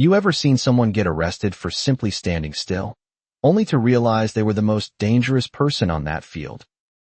You ever seen someone get arrested for simply standing still, only to realize they were the most dangerous person on that field?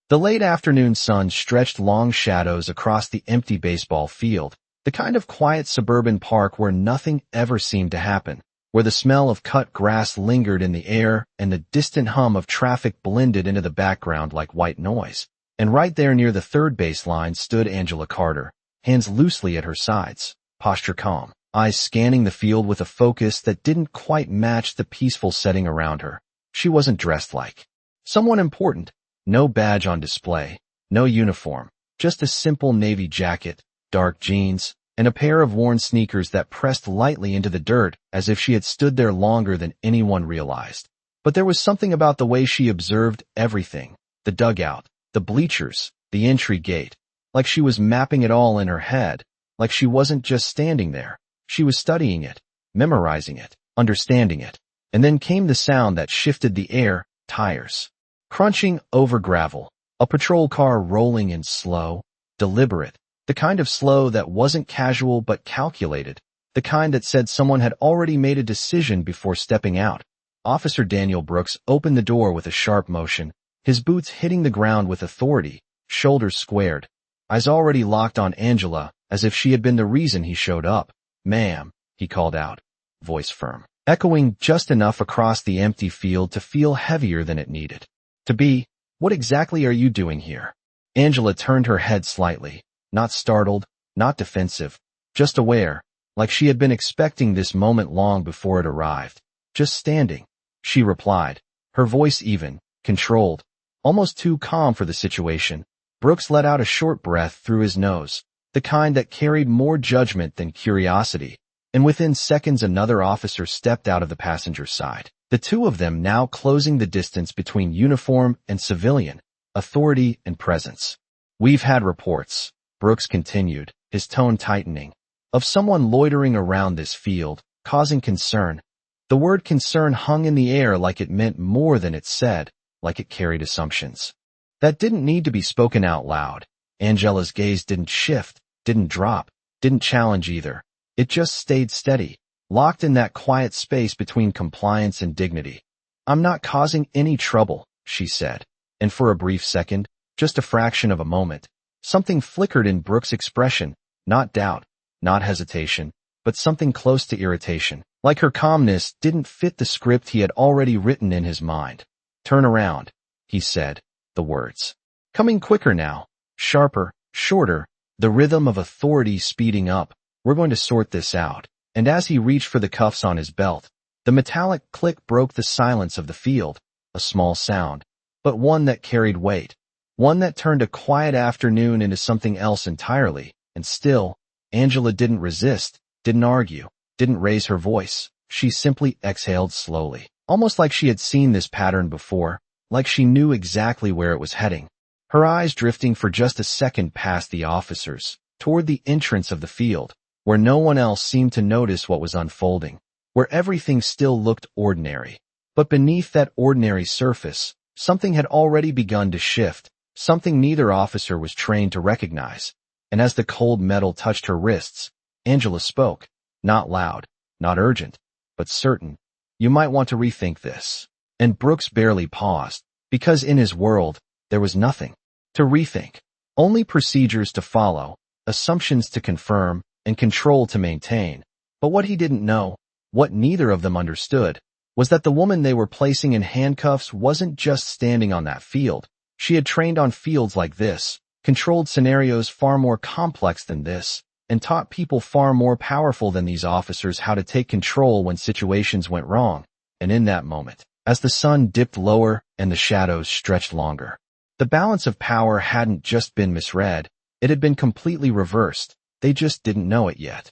The late afternoon sun stretched long shadows across the empty baseball field, the kind of quiet suburban park where nothing ever seemed to happen, where the smell of cut grass lingered in the air and the distant hum of traffic blended into the background like white noise. And right there near the third baseline stood Angela Carter, hands loosely at her sides, posture calm, eyes scanning the field with a focus that didn't quite match the peaceful setting around her. She wasn't dressed like someone important. No badge on display, no uniform, just a simple navy jacket, dark jeans, and a pair of worn sneakers that pressed lightly into the dirt as if she had stood there longer than anyone realized. But there was something about the way she observed everything, the dugout, the bleachers, the entry gate, like she was mapping it all in her head, like she wasn't just standing there. She was studying it, memorizing it, understanding it. And then came the sound that shifted the air, tires crunching over gravel, a patrol car rolling in slow, deliberate, the kind of slow that wasn't casual but calculated, the kind that said someone had already made a decision before stepping out. Officer Daniel Brooks opened the door with a sharp motion, his boots hitting the ground with authority, shoulders squared, eyes already locked on Angela as if she had been the reason he showed up. "Ma'am," he called out, voice firm, echoing just enough across the empty field to feel heavier than it needed to be. "What exactly are you doing here?" Angela turned her head slightly, not startled, not defensive, just aware, like she had been expecting this moment long before it arrived. "Just standing," she replied, her voice even, controlled, almost too calm for the situation. Brooks let out a short breath through his nose, the kind that carried more judgment than curiosity, and within seconds another officer stepped out of the passenger's side, the two of them now closing the distance between uniform and civilian, authority and presence. "We've had reports," Brooks continued, his tone tightening, "of someone loitering around this field, causing concern." The word concern hung in the air like it meant more than it said, like it carried assumptions that didn't need to be spoken out loud. Angela's gaze didn't shift, didn't drop, didn't challenge either. It just stayed steady, locked in that quiet space between compliance and dignity. "I'm not causing any trouble," she said, and for a brief second, just a fraction of a moment, something flickered in Brooks' expression, not doubt, not hesitation, but something close to irritation, like her calmness didn't fit the script he had already written in his mind. "Turn around," he said, the words coming quicker now, sharper, shorter, the rhythm of authority speeding up. "We're going to sort this out." And as he reached for the cuffs on his belt, the metallic click broke the silence of the field, a small sound, but one that carried weight, one that turned a quiet afternoon into something else entirely. And still, Angela didn't resist, didn't argue, didn't raise her voice. She simply exhaled slowly, almost like she had seen this pattern before, like she knew exactly where it was heading. Her eyes drifting for just a second past the officers, toward the entrance of the field, where no one else seemed to notice what was unfolding, where everything still looked ordinary. But beneath that ordinary surface, something had already begun to shift, something neither officer was trained to recognize. And as the cold metal touched her wrists, Angela spoke, not loud, not urgent, but certain. "You might want to rethink this." And Brooks barely paused, because in his world, there was nothing to rethink, only procedures to follow, assumptions to confirm, and control to maintain. But what he didn't know, what neither of them understood, was that the woman they were placing in handcuffs wasn't just standing on that field. She had trained on fields like this, controlled scenarios far more complex than this, and taught people far more powerful than these officers how to take control when situations went wrong. And in that moment, as the sun dipped lower and the shadows stretched longer, the balance of power hadn't just been misread, it had been completely reversed. They just didn't know it yet.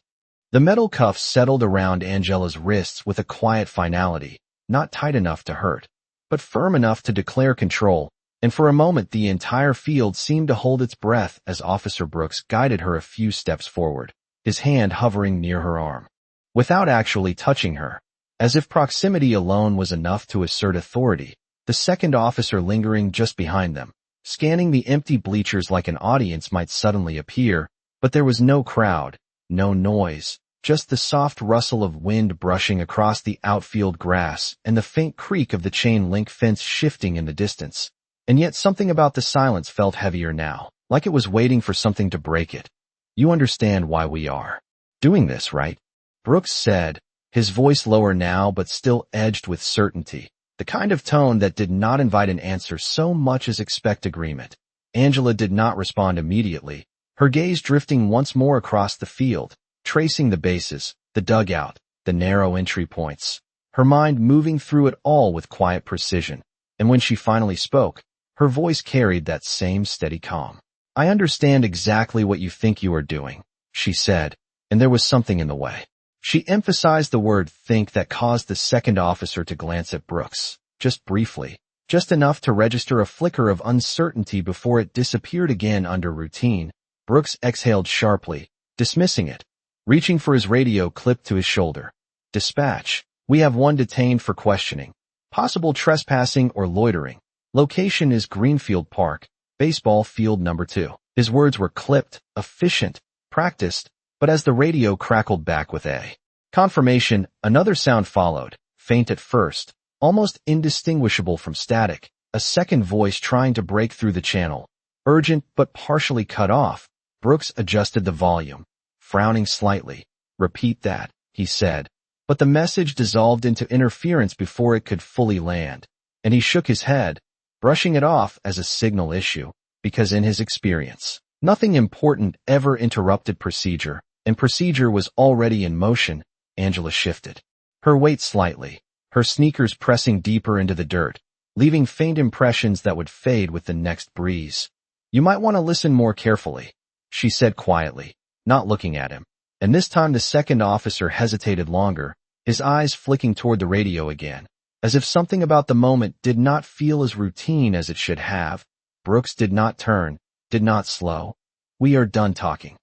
The metal cuffs settled around Angela's wrists with a quiet finality, not tight enough to hurt, but firm enough to declare control, and for a moment the entire field seemed to hold its breath as Officer Brooks guided her a few steps forward, his hand hovering near her arm, without actually touching her, as if proximity alone was enough to assert authority. The second officer lingering just behind them, scanning the empty bleachers like an audience might suddenly appear. But there was no crowd, no noise, just the soft rustle of wind brushing across the outfield grass and the faint creak of the chain-link fence shifting in the distance. And yet something about the silence felt heavier now, like it was waiting for something to break it. "You understand why we are doing this, right?" Brooks said, his voice lower now but still edged with certainty, the kind of tone that did not invite an answer so much as expect agreement. Angela did not respond immediately, her gaze drifting once more across the field, tracing the bases, the dugout, the narrow entry points, her mind moving through it all with quiet precision. And when she finally spoke, her voice carried that same steady calm. "I understand exactly what you think you are doing," she said, and there was something in the way she emphasized the word think that caused the second officer to glance at Brooks, just briefly, just enough to register a flicker of uncertainty before it disappeared again under routine. Brooks exhaled sharply, dismissing it, reaching for his radio clipped to his shoulder. "Dispatch, we have one detained for questioning. Possible trespassing or loitering. Location is Greenfield Park, baseball field number 2. His words were clipped, efficient, practiced, but as the radio crackled back with a confirmation, another sound followed, faint at first, almost indistinguishable from static, a second voice trying to break through the channel. Urgent but partially cut off. Brooks adjusted the volume, frowning slightly. "Repeat that," he said, but the message dissolved into interference before it could fully land, and he shook his head, brushing it off as a signal issue, because in his experience, nothing important ever interrupted procedure, and procedure was already in motion. Angela shifted her weight slightly, her sneakers pressing deeper into the dirt, leaving faint impressions that would fade with the next breeze. "You might want to listen more carefully," she said quietly, not looking at him. And this time the second officer hesitated longer, his eyes flicking toward the radio again, as if something about the moment did not feel as routine as it should have. Brooks did not turn, did not slow. "We are done talking,"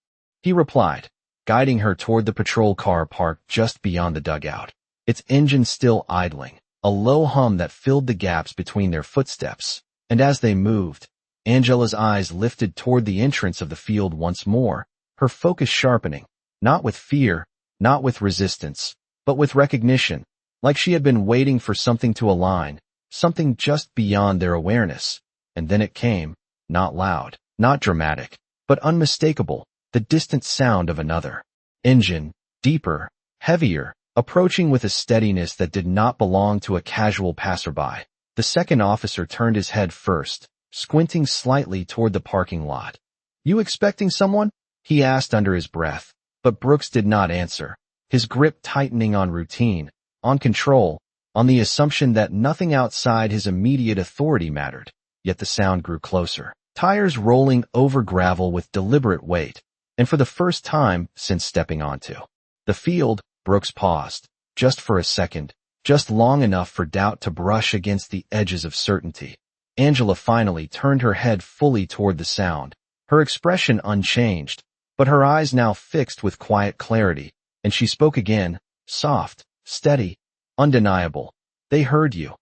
he replied, guiding her toward the patrol car parked just beyond the dugout, its engine still idling, a low hum that filled the gaps between their footsteps. And as they moved, Angela's eyes lifted toward the entrance of the field once more, her focus sharpening, not with fear, not with resistance, but with recognition, like she had been waiting for something to align, something just beyond their awareness. And then it came, not loud, not dramatic, but unmistakable, the distant sound of another engine, deeper, heavier, approaching with a steadiness that did not belong to a casual passerby. The second officer turned his head first, squinting slightly toward the parking lot. "You expecting someone?" he asked under his breath, but Brooks did not answer, his grip tightening on routine, on control, on the assumption that nothing outside his immediate authority mattered. Yet the sound grew closer, tires rolling over gravel with deliberate weight, and for the first time since stepping onto the field, Brooks paused, just for a second, just long enough for doubt to brush against the edges of certainty. Angela finally turned her head fully toward the sound, her expression unchanged, but her eyes now fixed with quiet clarity, and she spoke again, soft, steady, undeniable. "They heard you."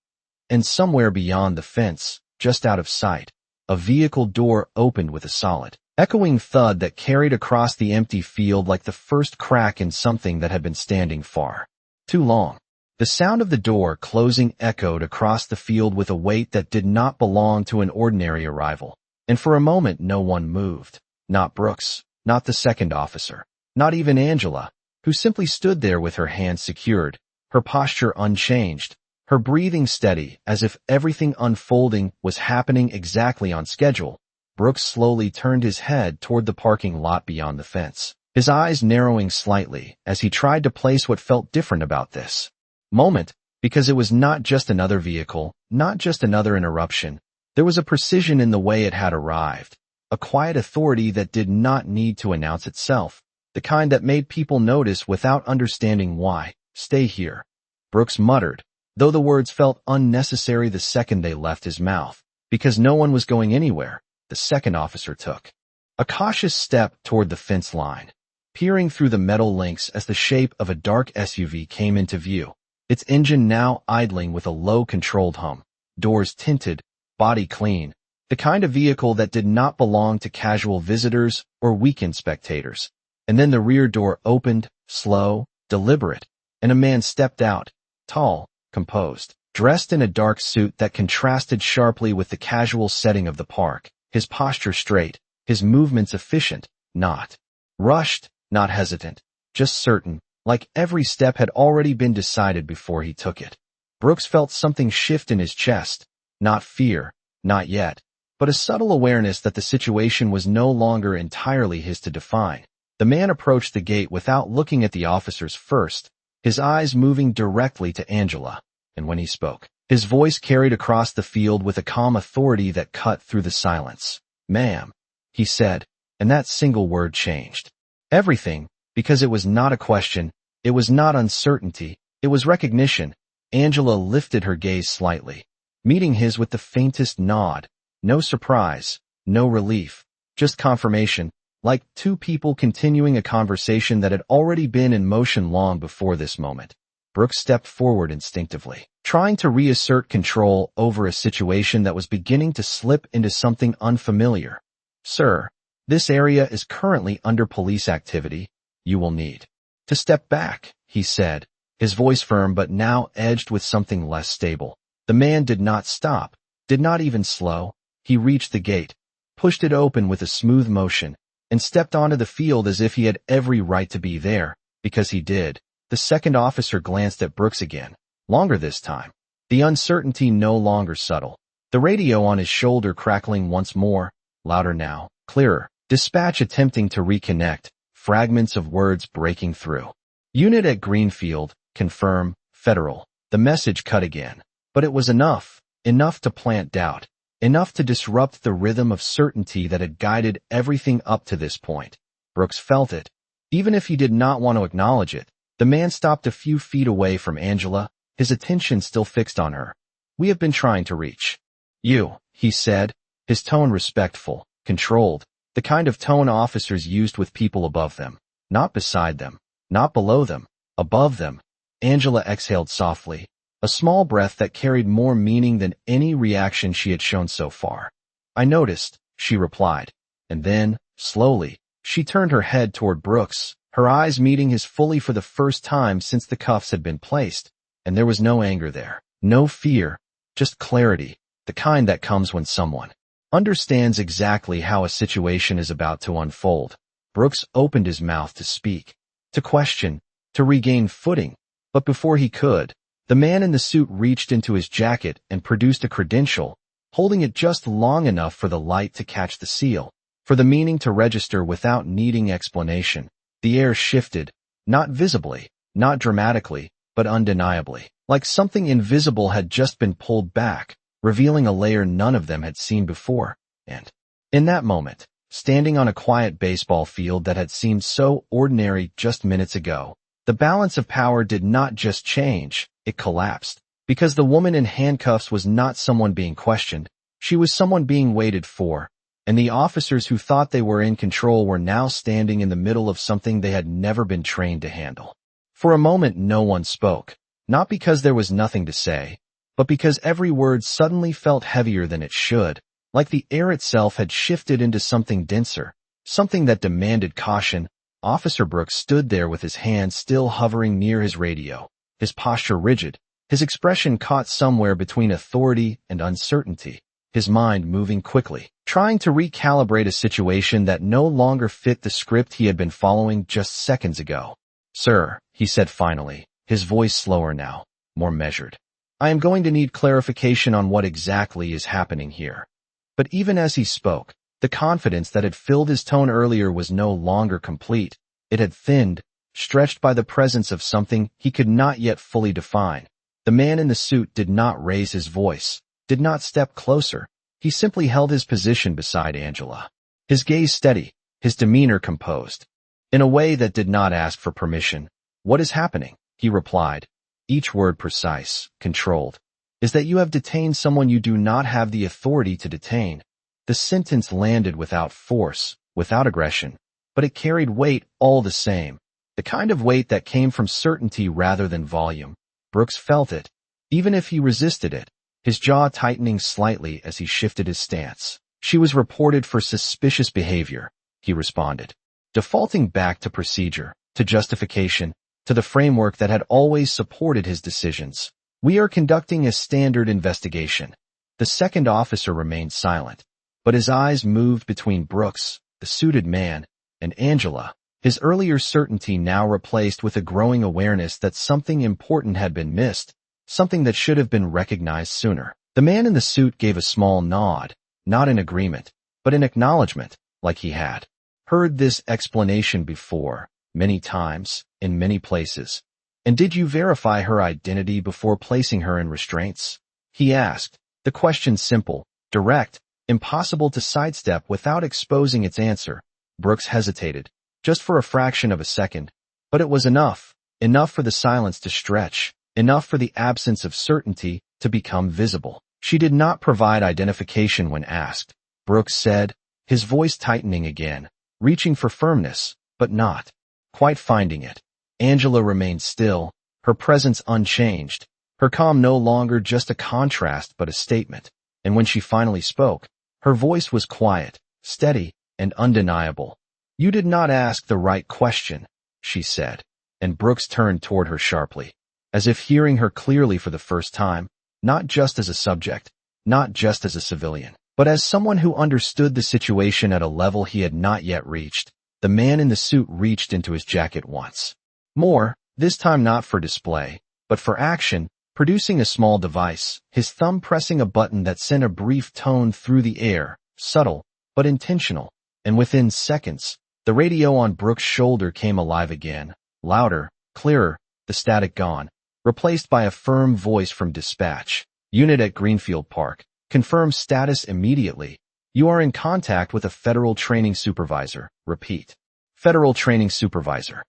And somewhere beyond the fence, just out of sight, a vehicle door opened with a solid, echoing thud that carried across the empty field like the first crack in something that had been standing far too long. The sound of the door closing echoed across the field with a weight that did not belong to an ordinary arrival, and for a moment no one moved. Not Brooks, not the second officer, not even Angela, who simply stood there with her hands secured, her posture unchanged, her breathing steady as if everything unfolding was happening exactly on schedule. Brooks slowly turned his head toward the parking lot beyond the fence, his eyes narrowing slightly as he tried to place what felt different about this moment, because it was not just another vehicle, not just another interruption. There was a precision in the way it had arrived, a quiet authority that did not need to announce itself, the kind that made people notice without understanding why. "Stay here," Brooks muttered, though the words felt unnecessary the second they left his mouth, because no one was going anywhere. The second officer took a cautious step toward the fence line, peering through the metal links as the shape of a dark SUV came into view, its engine now idling with a low controlled hum, doors tinted, body clean, the kind of vehicle that did not belong to casual visitors or weekend spectators. And then the rear door opened, slow, deliberate, and a man stepped out, tall, composed, dressed in a dark suit that contrasted sharply with the casual setting of the park, his posture straight, his movements efficient, not rushed, not hesitant, just certain, like every step had already been decided before he took it. Brooks felt something shift in his chest, not fear, not yet, but a subtle awareness that the situation was no longer entirely his to define. The man approached the gate without looking at the officers first, his eyes moving directly to Angela, and when he spoke, his voice carried across the field with a calm authority that cut through the silence. "Ma'am," he said, and that single word changed everything, because it was not a question, it was not uncertainty, it was recognition. Angela lifted her gaze slightly, meeting his with the faintest nod. No surprise, no relief, just confirmation, like two people continuing a conversation that had already been in motion long before this moment. Brooks stepped forward instinctively, trying to reassert control over a situation that was beginning to slip into something unfamiliar. "Sir, this area is currently under police activity. You will need to step back," he said, his voice firm but now edged with something less stable. The man did not stop, did not even slow. He reached the gate, pushed it open with a smooth motion, and stepped onto the field as if he had every right to be there, because he did. The second officer glanced at Brooks again, longer this time, the uncertainty no longer subtle. The radio on his shoulder crackling once more, louder now, clearer. Dispatch attempting to reconnect, fragments of words breaking through. "Unit at Greenfield, confirm, Federal." The message cut again. But it was enough to plant doubt, enough to disrupt the rhythm of certainty that had guided everything up to this point. Brooks felt it. Even if he did not want to acknowledge it, the man stopped a few feet away from Angela, his attention still fixed on her. "We have been trying to reach you," he said, his tone respectful, controlled, the kind of tone officers used with people above them, not beside them, not below them, above them. Angela exhaled softly, a small breath that carried more meaning than any reaction she had shown so far. "I noticed," she replied, and then, slowly, she turned her head toward Brooks, her eyes meeting his fully for the first time since the cuffs had been placed, and there was no anger there, no fear, just clarity, the kind that comes when someone understands exactly how a situation is about to unfold. Brooks opened his mouth to speak, to question, to regain footing, but before he could, the man in the suit reached into his jacket and produced a credential, holding it just long enough for the light to catch the seal, for the meaning to register without needing explanation. The air shifted, not visibly, not dramatically, but undeniably, like something invisible had just been pulled back, revealing a layer none of them had seen before. And in that moment, standing on a quiet baseball field that had seemed so ordinary just minutes ago, the balance of power did not just change, it collapsed. Because the woman in handcuffs was not someone being questioned, she was someone being waited for, and the officers who thought they were in control were now standing in the middle of something they had never been trained to handle. For a moment no one spoke, not because there was nothing to say, but because every word suddenly felt heavier than it should, like the air itself had shifted into something denser, something that demanded caution. Officer Brooks stood there with his hand still hovering near his radio, his posture rigid, his expression caught somewhere between authority and uncertainty, his mind moving quickly, trying to recalibrate a situation that no longer fit the script he had been following just seconds ago. "Sir," he said finally, his voice slower now, more measured, "I am going to need clarification on what exactly is happening here." But even as he spoke, the confidence that had filled his tone earlier was no longer complete. It had thinned, stretched by the presence of something he could not yet fully define. The man in the suit did not raise his voice, did not step closer. He simply held his position beside Angela, his gaze steady, his demeanor composed, in a way that did not ask for permission. "What is happening?" he replied, each word precise, controlled. "Is that you have detained someone you do not have the authority to detain." The sentence landed without force, without aggression, but it carried weight all the same, the kind of weight that came from certainty rather than volume. Brooks felt it, even if he resisted it, his jaw tightening slightly as he shifted his stance. "She was reported for suspicious behavior," he responded, defaulting back to procedure, to justification, to the framework that had always supported his decisions. "We are conducting a standard investigation." The second officer remained silent, but his eyes moved between Brooks, the suited man, and Angela, his earlier certainty now replaced with a growing awareness that something important had been missed, something that should have been recognized sooner. The man in the suit gave a small nod, not in agreement, but in acknowledgement, like he had heard this explanation before, many times, in many places. "And did you verify her identity before placing her in restraints?" he asked, the question simple, direct, impossible to sidestep without exposing its answer. Brooks hesitated, just for a fraction of a second, but it was enough for the silence to stretch, enough for the absence of certainty to become visible. "She did not provide identification when asked," Brooks said, his voice tightening again, reaching for firmness, but not quite finding it. Angela remained still, her presence unchanged, her calm no longer just a contrast but a statement. And when she finally spoke, her voice was quiet, steady, and undeniable. "You did not ask the right question," she said, and Brooks turned toward her sharply, as if hearing her clearly for the first time, not just as a subject, not just as a civilian, but as someone who understood the situation at a level he had not yet reached. The man in the suit reached into his jacket once more, this time not for display, but for action, producing a small device, his thumb pressing a button that sent a brief tone through the air, subtle, but intentional, and within seconds, the radio on Brooks' shoulder came alive again, louder, clearer, the static gone, replaced by a firm voice from dispatch. "Unit at Greenfield Park. Confirm status immediately. You are in contact with a federal training supervisor. Repeat. Federal training supervisor."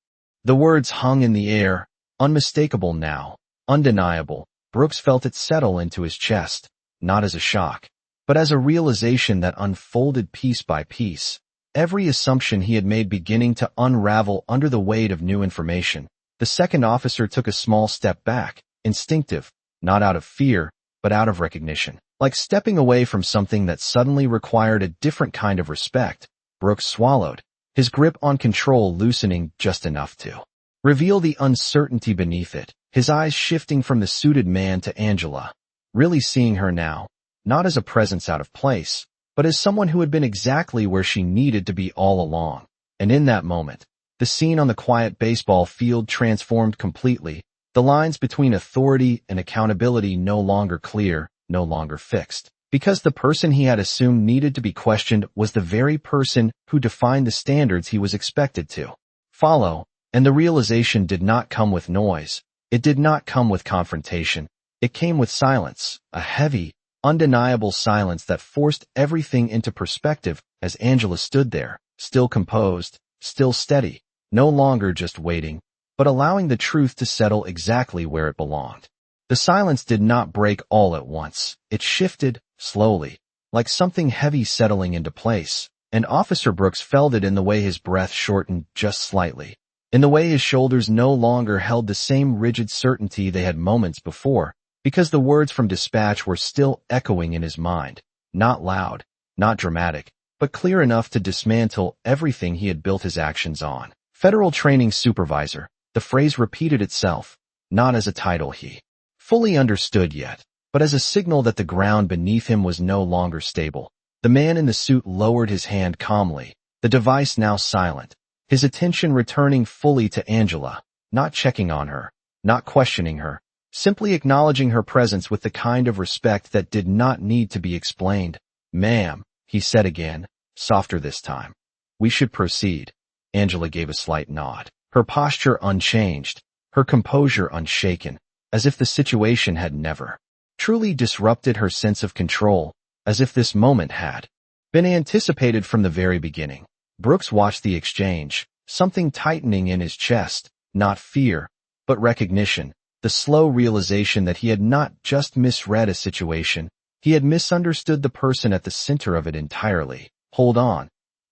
The words hung in the air, unmistakable now, undeniable. Brooks felt it settle into his chest, not as a shock, but as a realization that unfolded piece by piece, every assumption he had made beginning to unravel under the weight of new information. The second officer took a small step back, instinctive, not out of fear, but out of recognition, like stepping away from something that suddenly required a different kind of respect. Brooks swallowed, his grip on control loosening just enough to reveal the uncertainty beneath it, his eyes shifting from the suited man to Angela, really seeing her now, not as a presence out of place, but as someone who had been exactly where she needed to be all along. And in that moment, the scene on the quiet baseball field transformed completely, the lines between authority and accountability no longer clear, no longer fixed. Because the person he had assumed needed to be questioned was the very person who defined the standards he was expected to follow, and the realization did not come with noise. It did not come with confrontation. It came with silence, a heavy, undeniable silence that forced everything into perspective as Angela stood there, still composed, still steady, no longer just waiting, but allowing the truth to settle exactly where it belonged. The silence did not break all at once. It shifted, slowly, like something heavy settling into place, and Officer Brooks felt it in the way his breath shortened just slightly, in the way his shoulders no longer held the same rigid certainty they had moments before, because the words from dispatch were still echoing in his mind, not loud, not dramatic, but clear enough to dismantle everything he had built his actions on. Federal Training Supervisor. The phrase repeated itself, not as a title he fully understood yet, but as a signal that the ground beneath him was no longer stable. The man in the suit lowered his hand calmly, the device now silent, his attention returning fully to Angela, not checking on her, not questioning her, simply acknowledging her presence with the kind of respect that did not need to be explained. "Ma'am," he said again, softer this time. "We should proceed." Angela gave a slight nod, her posture unchanged, her composure unshaken, as if the situation had never truly disrupted her sense of control, as if this moment had been anticipated from the very beginning. Brooks watched the exchange, something tightening in his chest, not fear, but recognition, the slow realization that he had not just misread a situation, he had misunderstood the person at the center of it entirely. "Hold on,"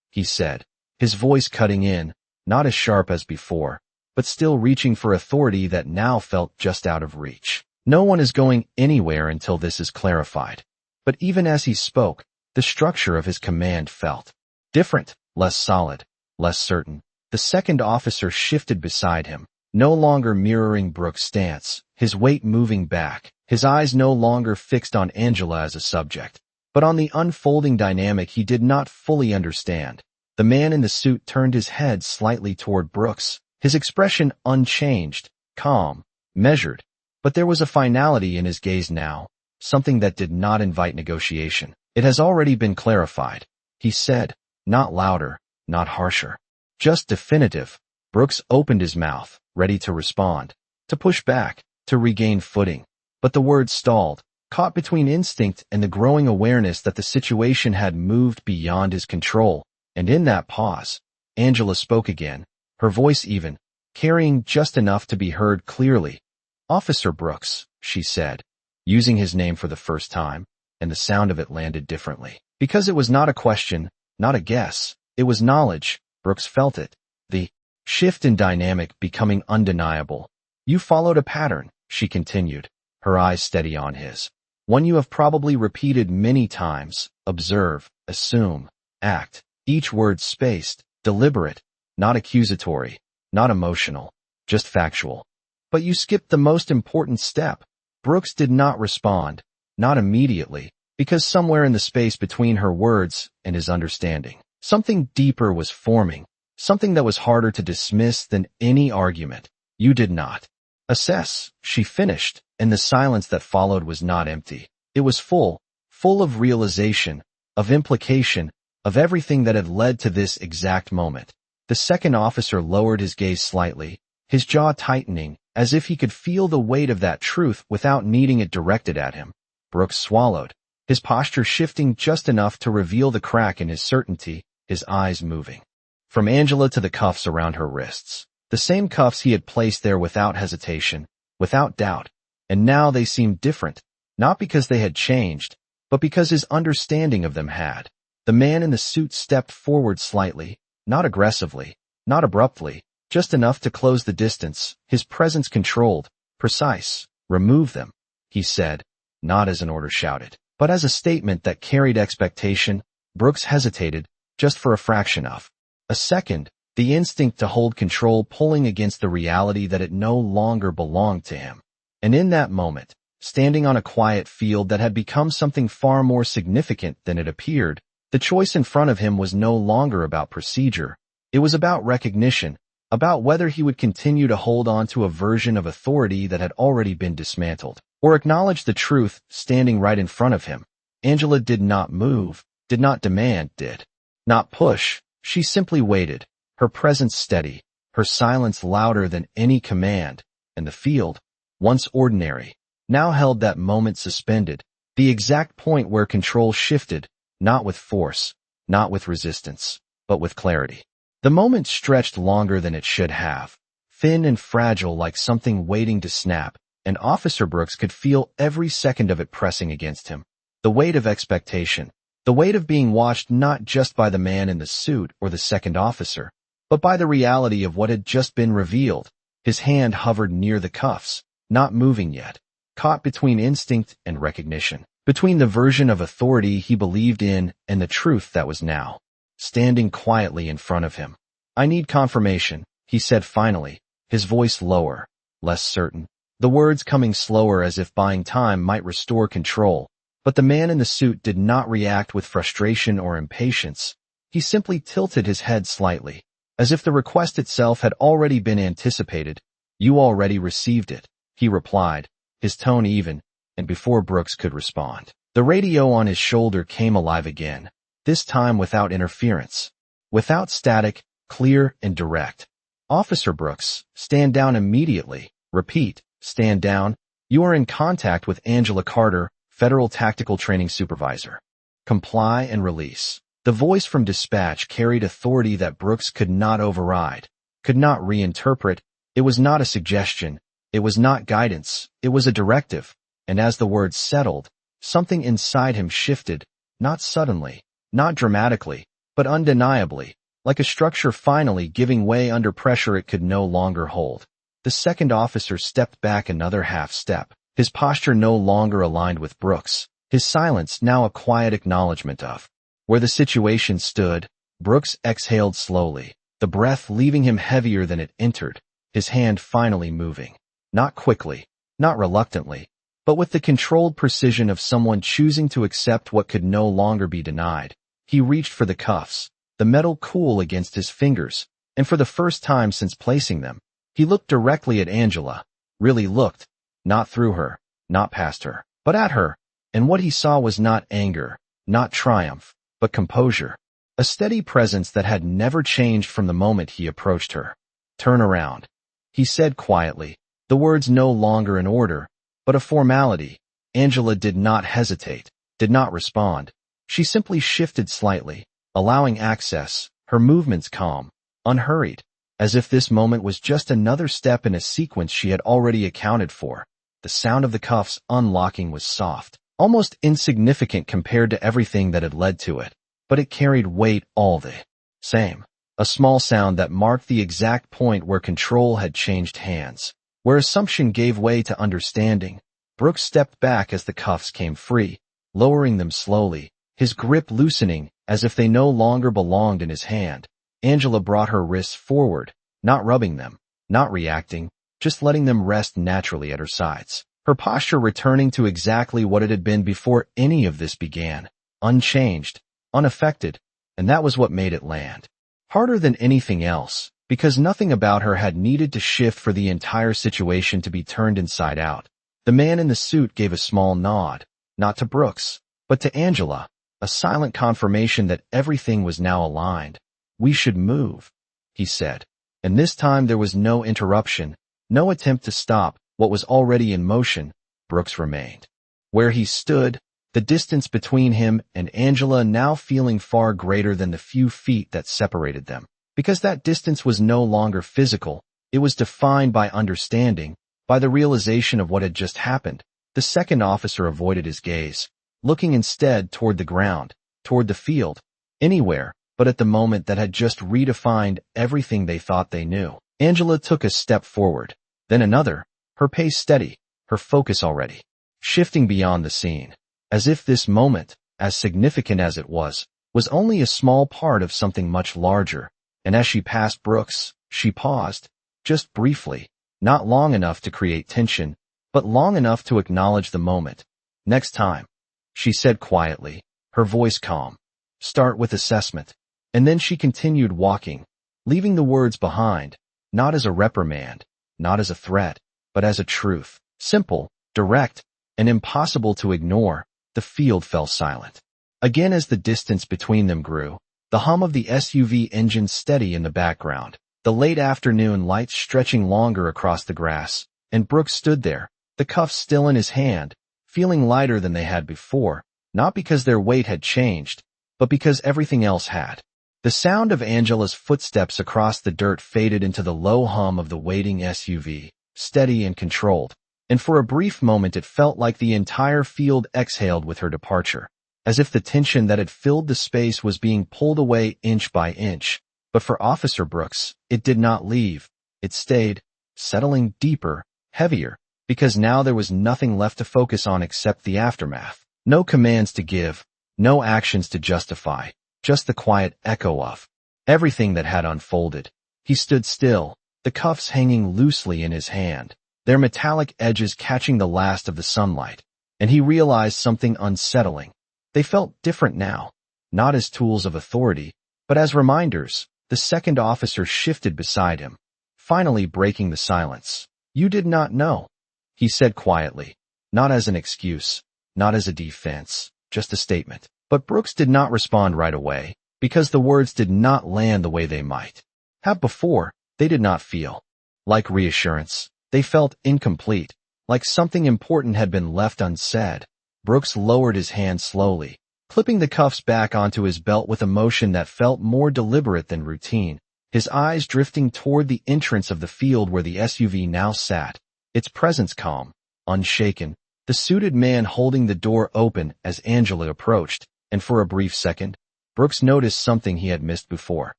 he said, his voice cutting in, not as sharp as before, but still reaching for authority that now felt just out of reach. "No one is going anywhere until this is clarified." But even as he spoke, the structure of his command felt different, less solid, less certain. The second officer shifted beside him, no longer mirroring Brooks' stance, his weight moving back, his eyes no longer fixed on Angela as a subject, but on the unfolding dynamic he did not fully understand. The man in the suit turned his head slightly toward Brooks, his expression unchanged, calm, measured, but there was a finality in his gaze now, something that did not invite negotiation. "It has already been clarified," he said, not louder, not harsher, just definitive. Brooks opened his mouth, ready to respond, to push back, to regain footing, but the words stalled, caught between instinct and the growing awareness that the situation had moved beyond his control. And in that pause, Angela spoke again, her voice even, carrying just enough to be heard clearly. "Officer Brooks," she said, using his name for the first time, and the sound of it landed differently. Because it was not a question, not a guess, it was knowledge. Brooks felt it, the shift in dynamic becoming undeniable. "You followed a pattern," she continued, her eyes steady on his. "One you have probably repeated many times: observe, assume, act. Each word spaced, deliberate, not accusatory, not emotional, just factual. But you skipped the most important step." Brooks did not respond, not immediately, because somewhere in the space between her words and his understanding, something deeper was forming, something that was harder to dismiss than any argument. "You did not assess," she finished, and the silence that followed was not empty. It was full of realization, of implication, of everything that had led to this exact moment. The second officer lowered his gaze slightly, his jaw tightening, as if he could feel the weight of that truth without needing it directed at him. Brooks swallowed, his posture shifting just enough to reveal the crack in his certainty, his eyes moving from Angela to the cuffs around her wrists. The same cuffs he had placed there without hesitation, without doubt, and now they seemed different, not because they had changed, but because his understanding of them had. The man in the suit stepped forward slightly, not aggressively, not abruptly, just enough to close the distance, his presence controlled, precise. "Remove them," he said, not as an order shouted, but as a statement that carried expectation. Brooks hesitated, just for a fraction of a second, the instinct to hold control pulling against the reality that it no longer belonged to him. And in that moment, standing on a quiet field that had become something far more significant than it appeared, the choice in front of him was no longer about procedure. It was about recognition, about whether he would continue to hold on to a version of authority that had already been dismantled, or acknowledge the truth standing right in front of him. Angela did not move, did not demand, did not push. She simply waited, her presence steady, her silence louder than any command, and the field, once ordinary, now held that moment suspended, the exact point where control shifted, not with force, not with resistance, but with clarity. The moment stretched longer than it should have, thin and fragile like something waiting to snap, and Officer Brooks could feel every second of it pressing against him. The weight of expectation, the weight of being watched not just by the man in the suit or the second officer, but by the reality of what had just been revealed. His hand hovered near the cuffs, not moving yet, caught between instinct and recognition, between the version of authority he believed in and the truth that was now standing quietly in front of him. "I need confirmation," he said finally, his voice lower, less certain, the words coming slower as if buying time might restore control. But the man in the suit did not react with frustration or impatience. He simply tilted his head slightly, as if the request itself had already been anticipated. "You already received it," he replied, his tone even, and before Brooks could respond, the radio on his shoulder came alive again, this time without interference, without static, clear and direct. "Officer Brooks, stand down immediately. Repeat, stand down. You are in contact with Angela Carter, Federal Tactical Training Supervisor. Comply and release." The voice from dispatch carried authority that Brooks could not override, could not reinterpret. It was not a suggestion. It was not guidance. It was a directive. And as the words settled, something inside him shifted, not suddenly, not dramatically, but undeniably, like a structure finally giving way under pressure it could no longer hold. The second officer stepped back another half step, his posture no longer aligned with Brooks, his silence now a quiet acknowledgement of where the situation stood. Brooks exhaled slowly, the breath leaving him heavier than it entered, his hand finally moving. Not quickly, not reluctantly, but with the controlled precision of someone choosing to accept what could no longer be denied. He reached for the cuffs, the metal cool against his fingers, and for the first time since placing them, he looked directly at Angela, really looked, not through her, not past her, but at her, and what he saw was not anger, not triumph, but composure, a steady presence that had never changed from the moment he approached her. "Turn around," he said quietly, the words no longer an order, but a formality. Angela did not hesitate, did not respond. She simply shifted slightly, allowing access, her movements calm, unhurried, as if this moment was just another step in a sequence she had already accounted for. The sound of the cuffs unlocking was soft, almost insignificant compared to everything that had led to it, but it carried weight all the same. A small sound that marked the exact point where control had changed hands, where assumption gave way to understanding. Brooks stepped back as the cuffs came free, lowering them slowly, his grip loosening as if they no longer belonged in his hand. Angela brought her wrists forward, not rubbing them, not reacting, just letting them rest naturally at her sides. Her posture returning to exactly what it had been before any of this began, unchanged, unaffected, and that was what made it land. Harder than anything else, because nothing about her had needed to shift for the entire situation to be turned inside out. The man in the suit gave a small nod, not to Brooks, but to Angela, a silent confirmation that everything was now aligned. "We should move," he said. And this time there was no interruption, no attempt to stop what was already in motion. Brooks remained where he stood, the distance between him and Angela now feeling far greater than the few feet that separated them. Because that distance was no longer physical, it was defined by understanding, by the realization of what had just happened. The second officer avoided his gaze, looking instead toward the ground, toward the field, anywhere but at the moment that had just redefined everything they thought they knew. Angela took a step forward, then another, her pace steady, her focus already shifting beyond the scene, as if this moment, as significant as it was only a small part of something much larger. And as she passed Brooks, she paused, just briefly, not long enough to create tension, but long enough to acknowledge the moment. "Next time," she said quietly, her voice calm, "start with assessment." And then she continued walking, leaving the words behind, not as a reprimand, not as a threat, but as a truth, simple, direct, and impossible to ignore. The field fell silent. Again as the distance between them grew, the hum of the SUV engine steady in the background, the late afternoon lights stretching longer across the grass, and Brooks stood there, the cuffs still in his hand, feeling lighter than they had before, not because their weight had changed, but because everything else had. The sound of Angela's footsteps across the dirt faded into the low hum of the waiting SUV, steady and controlled, and for a brief moment it felt like the entire field exhaled with her departure, as if the tension that had filled the space was being pulled away inch by inch. But for Officer Brooks, it did not leave. It stayed, settling deeper, heavier, because now there was nothing left to focus on except the aftermath. No commands to give, no actions to justify, just the quiet echo of everything that had unfolded. He stood still, the cuffs hanging loosely in his hand, their metallic edges catching the last of the sunlight, and he realized something unsettling. They felt different now, not as tools of authority, but as reminders. The second officer shifted beside him, finally breaking the silence. "You did not know," he said quietly, not as an excuse, not as a defense, just a statement. But Brooks did not respond right away, because the words did not land the way they might have before. They did not feel like reassurance. They felt incomplete, like something important had been left unsaid. Brooks lowered his hand slowly, clipping the cuffs back onto his belt with a motion that felt more deliberate than routine, his eyes drifting toward the entrance of the field where the SUV now sat, its presence calm, unshaken, the suited man holding the door open as Angela approached. And for a brief second, Brooks noticed something he had missed before.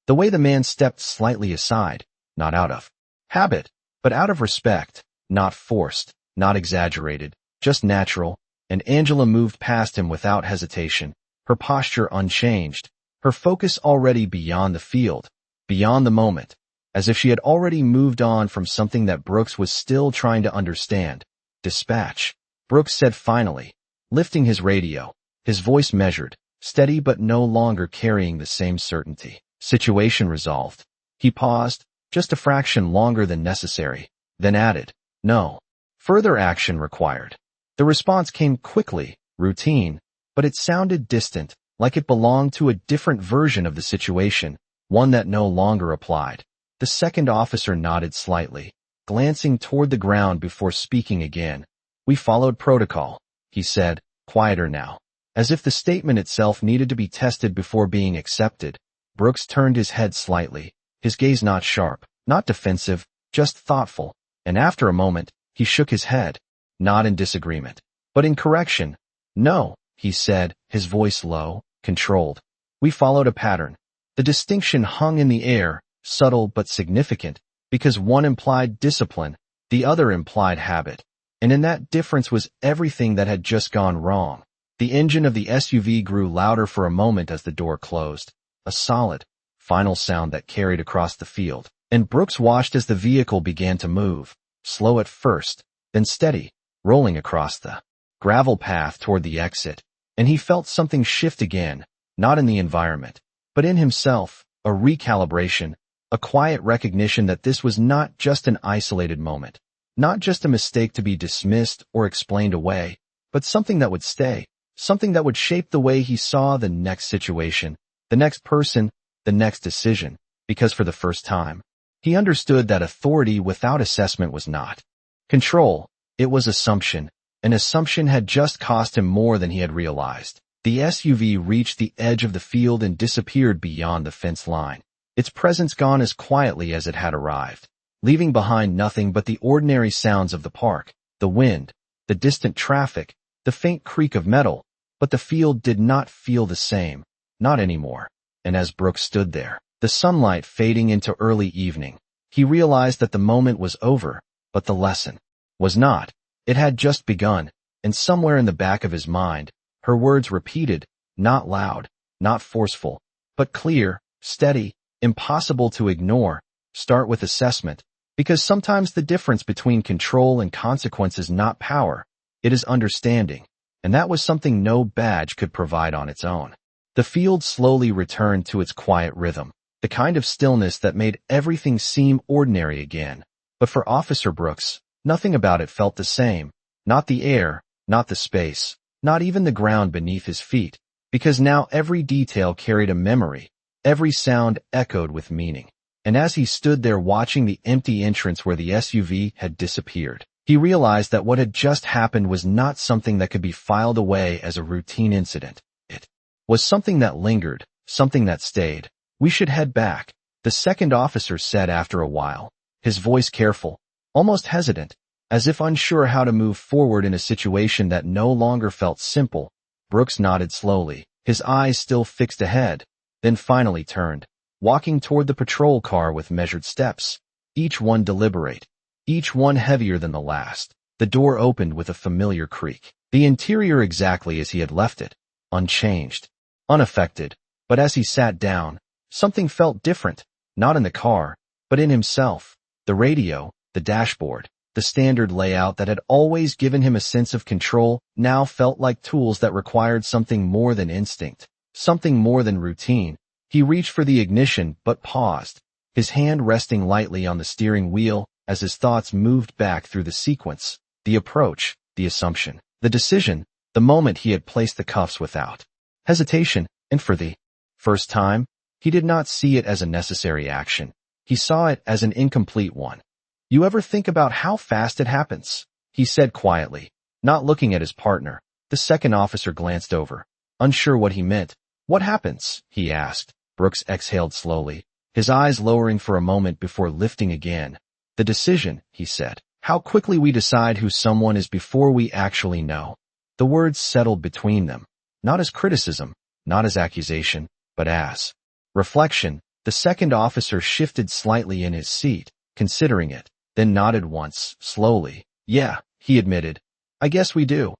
The way the man stepped slightly aside, not out of habit, but out of respect, not forced, not exaggerated, just natural, and Angela moved past him without hesitation, her posture unchanged, her focus already beyond the field. beyond the moment, as if she had already moved on from something that Brooks was still trying to understand. "Dispatch," Brooks said finally, lifting his radio, his voice measured, steady but no longer carrying the same certainty. "Situation resolved." He paused, just a fraction longer than necessary, then added, "No. Further action required." The response came quickly, routine, but it sounded distant, like it belonged to a different version of the situation, one that no longer applied. The second officer nodded slightly, glancing toward the ground before speaking again. "We followed protocol," he said, quieter now, as if the statement itself needed to be tested before being accepted. Brooks turned his head slightly, his gaze not sharp, not defensive, just thoughtful, and after a moment, he shook his head, not in disagreement, but in correction. "No," he said, his voice low, controlled. "We followed a pattern." The distinction hung in the air, subtle but significant, because one implied discipline, the other implied habit. And in that difference was everything that had just gone wrong. The engine of the SUV grew louder for a moment as the door closed, a solid, final sound that carried across the field, and Brooks watched as the vehicle began to move, slow at first, then steady, rolling across the gravel path toward the exit, and he felt something shift again, not in the environment, but in himself, a recalibration, a quiet recognition that this was not just an isolated moment, not just a mistake to be dismissed or explained away, but something that would stay, something that would shape the way he saw the next situation, the next person, the next decision, because for the first time, he understood that authority without assessment was not control, it was assumption. An assumption had just cost him more than he had realized. The SUV reached the edge of the field and disappeared beyond the fence line, its presence gone as quietly as it had arrived, leaving behind nothing but the ordinary sounds of the park, the wind, the distant traffic, the faint creak of metal, but the field did not feel the same, not anymore. And as Brooks stood there, the sunlight fading into early evening, he realized that the moment was over, but the lesson was not. It had just begun, and somewhere in the back of his mind, her words repeated, not loud, not forceful, but clear, steady, impossible to ignore. Start with assessment, because sometimes the difference between control and consequence is not power, it is understanding, and that was something no badge could provide on its own. The field slowly returned to its quiet rhythm, the kind of stillness that made everything seem ordinary again. But for Officer Brooks, nothing about it felt the same, not the air, not the space, not even the ground beneath his feet, because now every detail carried a memory, every sound echoed with meaning. And as he stood there watching the empty entrance where the SUV had disappeared, he realized that what had just happened was not something that could be filed away as a routine incident. It was something that lingered, something that stayed. "We should head back," the second officer said after a while, his voice careful, almost hesitant, as if unsure how to move forward in a situation that no longer felt simple. Brooks nodded slowly, his eyes still fixed ahead, then finally turned, walking toward the patrol car with measured steps, each one deliberate, each one heavier than the last. The door opened with a familiar creak, the interior exactly as he had left it, unchanged, unaffected. But as he sat down, something felt different, not in the car, but in himself. The radio, the dashboard, the standard layout that had always given him a sense of control now felt like tools that required something more than instinct, something more than routine. He reached for the ignition but paused, his hand resting lightly on the steering wheel as his thoughts moved back through the sequence, the approach, the assumption, the decision, the moment he had placed the cuffs without hesitation, and for the first time, he did not see it as a necessary action. He saw it as an incomplete one. "You ever think about how fast it happens?" he said quietly, not looking at his partner. The second officer glanced over, unsure what he meant. "What happens?" he asked. Brooks exhaled slowly, his eyes lowering for a moment before lifting again. "The decision," he said. "How quickly we decide who someone is before we actually know." The words settled between them, not as criticism, not as accusation, but as reflection. The second officer shifted slightly in his seat, considering it, then nodded once, slowly. "Yeah," he admitted. "I guess we do."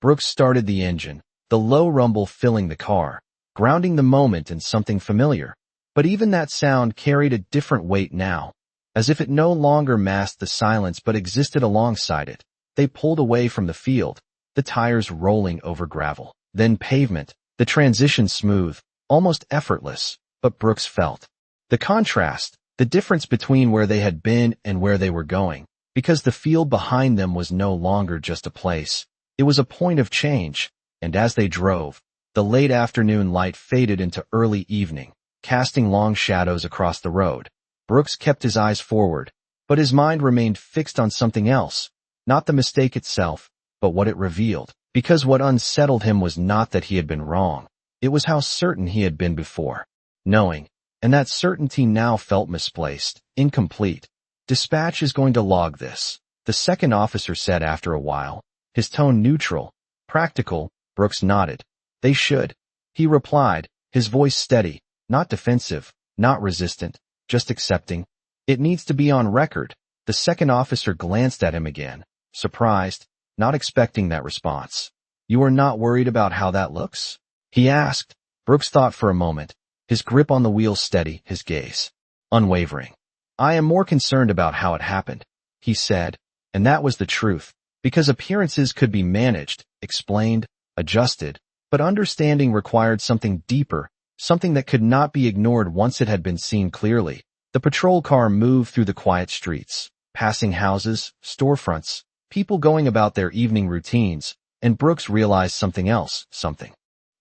Brooks started the engine, the low rumble filling the car, grounding the moment in something familiar. But even that sound carried a different weight now, as if it no longer masked the silence but existed alongside it. They pulled away from the field, the tires rolling over gravel. Then pavement, the transition smooth, almost effortless, but Brooks felt the contrast, the difference between where they had been and where they were going, because the field behind them was no longer just a place. It was a point of change, and as they drove, the late afternoon light faded into early evening, casting long shadows across the road. Brooks kept his eyes forward, but his mind remained fixed on something else, not the mistake itself, but what it revealed, because what unsettled him was not that he had been wrong. It was how certain he had been before, knowing, and that certainty now felt misplaced, incomplete. "Dispatch is going to log this," the second officer said after a while, his tone neutral, practical. Brooks nodded. "They should," he replied, his voice steady, not defensive, not resistant, just accepting. "It needs to be on record." The second officer glanced at him again, surprised, not expecting that response. "You are not worried about how that looks?" he asked. Brooks thought for a moment, his grip on the wheel steady, his gaze unwavering. "I am more concerned about how it happened," he said, and that was the truth, because appearances could be managed, explained, adjusted, but understanding required something deeper, something that could not be ignored once it had been seen clearly. The patrol car moved through the quiet streets, passing houses, storefronts, people going about their evening routines, and Brooks realized something else, something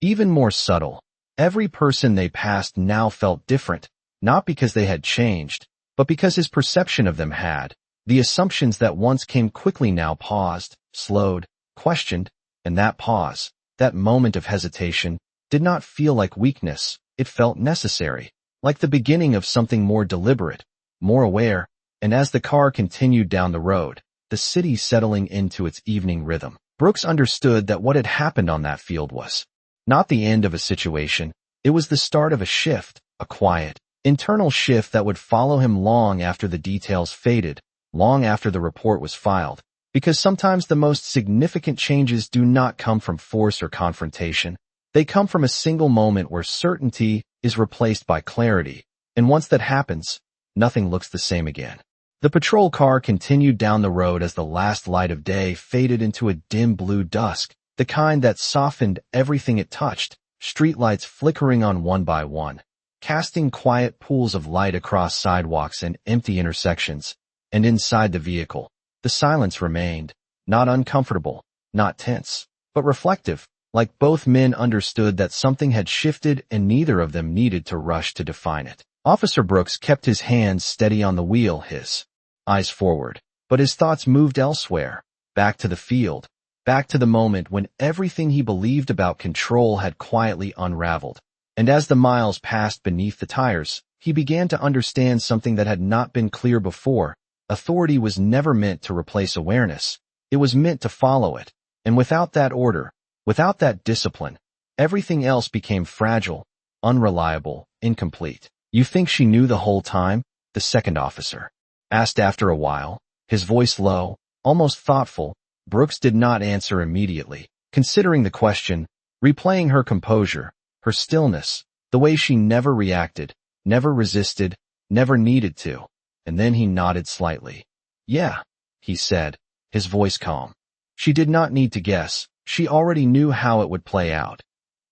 even more subtle. Every person they passed now felt different, not because they had changed, but because his perception of them had. The assumptions that once came quickly now paused, slowed, questioned, and that pause, that moment of hesitation, did not feel like weakness. It felt necessary, like the beginning of something more deliberate, more aware. And as the car continued down the road, the city settling into its evening rhythm, Brooks understood that what had happened on that field was not the end of a situation. It was the start of a shift, a quiet, internal shift that would follow him long after the details faded, long after the report was filed. Because sometimes the most significant changes do not come from force or confrontation. They come from a single moment where certainty is replaced by clarity, and once that happens, nothing looks the same again. The patrol car continued down the road as the last light of day faded into a dim blue dusk, the kind that softened everything it touched, streetlights flickering on one by one, casting quiet pools of light across sidewalks and empty intersections. And inside the vehicle, the silence remained, not uncomfortable, not tense, but reflective, like both men understood that something had shifted and neither of them needed to rush to define it. Officer Brooks kept his hands steady on the wheel, his eyes forward, but his thoughts moved elsewhere, back to the field, back to the moment when everything he believed about control had quietly unraveled. And as the miles passed beneath the tires, he began to understand something that had not been clear before. Authority was never meant to replace awareness. It was meant to follow it. And without that order, without that discipline, everything else became fragile, unreliable, incomplete. "You think she knew the whole time?" the second officer asked after a while, his voice low, almost thoughtful. Brooks did not answer immediately, considering the question, replaying her composure, her stillness, the way she never reacted, never resisted, never needed to. And then he nodded slightly. "Yeah," he said, his voice calm. She did not need to guess. She already knew how it would play out.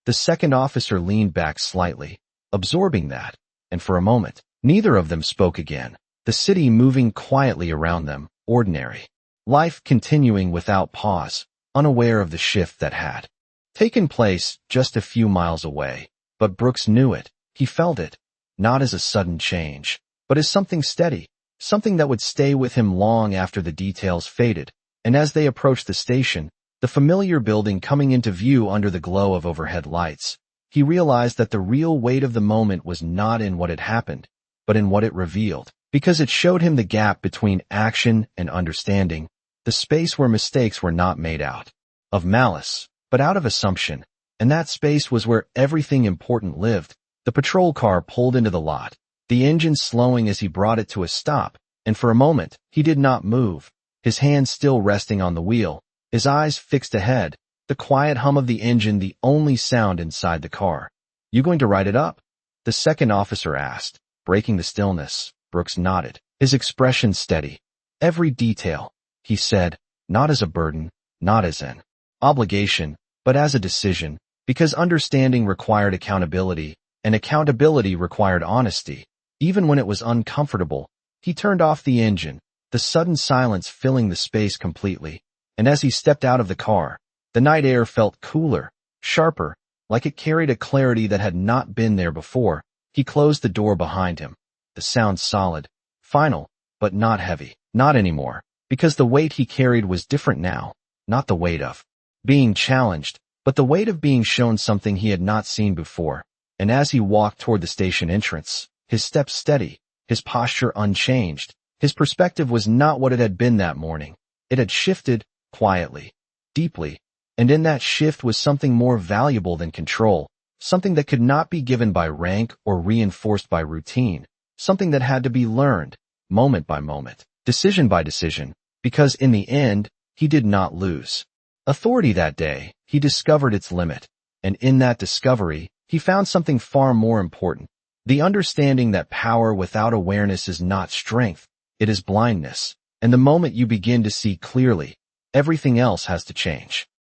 The second officer leaned back slightly, absorbing that, and for a moment, neither of them spoke again. The city moving quietly around them, ordinary. Life continuing without pause, unaware of the shift that had taken place just a few miles away. But Brooks knew it. He felt it, not as a sudden change, but as something steady, something that would stay with him long after the details faded. And as they approached the station, the familiar building coming into view under the glow of overhead lights, he realized that the real weight of the moment was not in what had happened, but in what it revealed, because it showed him the gap between action and understanding, the space where mistakes were not made out of malice, but out of assumption, and that space was where everything important lived. The patrol car pulled into the lot, the engine slowing as he brought it to a stop, and for a moment, he did not move, his hands still resting on the wheel, his eyes fixed ahead, the quiet hum of the engine the only sound inside the car. "You going to write it up?" the second officer asked, breaking the stillness. Brooks nodded, his expression steady. Every detail, he said, not as a burden, not as an obligation, but as a decision, because understanding required accountability, and accountability required honesty. Even when it was uncomfortable, he turned off the engine, the sudden silence filling the space completely, and as he stepped out of the car, the night air felt cooler, sharper, like it carried a clarity that had not been there before. He closed the door behind him. The sound solid, final, but not heavy. Not anymore, because the weight he carried was different now, not the weight of being challenged, but the weight of being shown something he had not seen before. And as he walked toward the station entrance, his steps steady, his posture unchanged, his perspective was not what it had been that morning. It had shifted, quietly, deeply, and in that shift was something more valuable than control, something that could not be given by rank or reinforced by routine, something that had to be learned, moment by moment, decision by decision, because in the end, he did not lose authority that day. He discovered its limit, and in that discovery, he found something far more important, the understanding that power without awareness is not strength, it is blindness, and the moment you begin to see clearly, everything else has to change.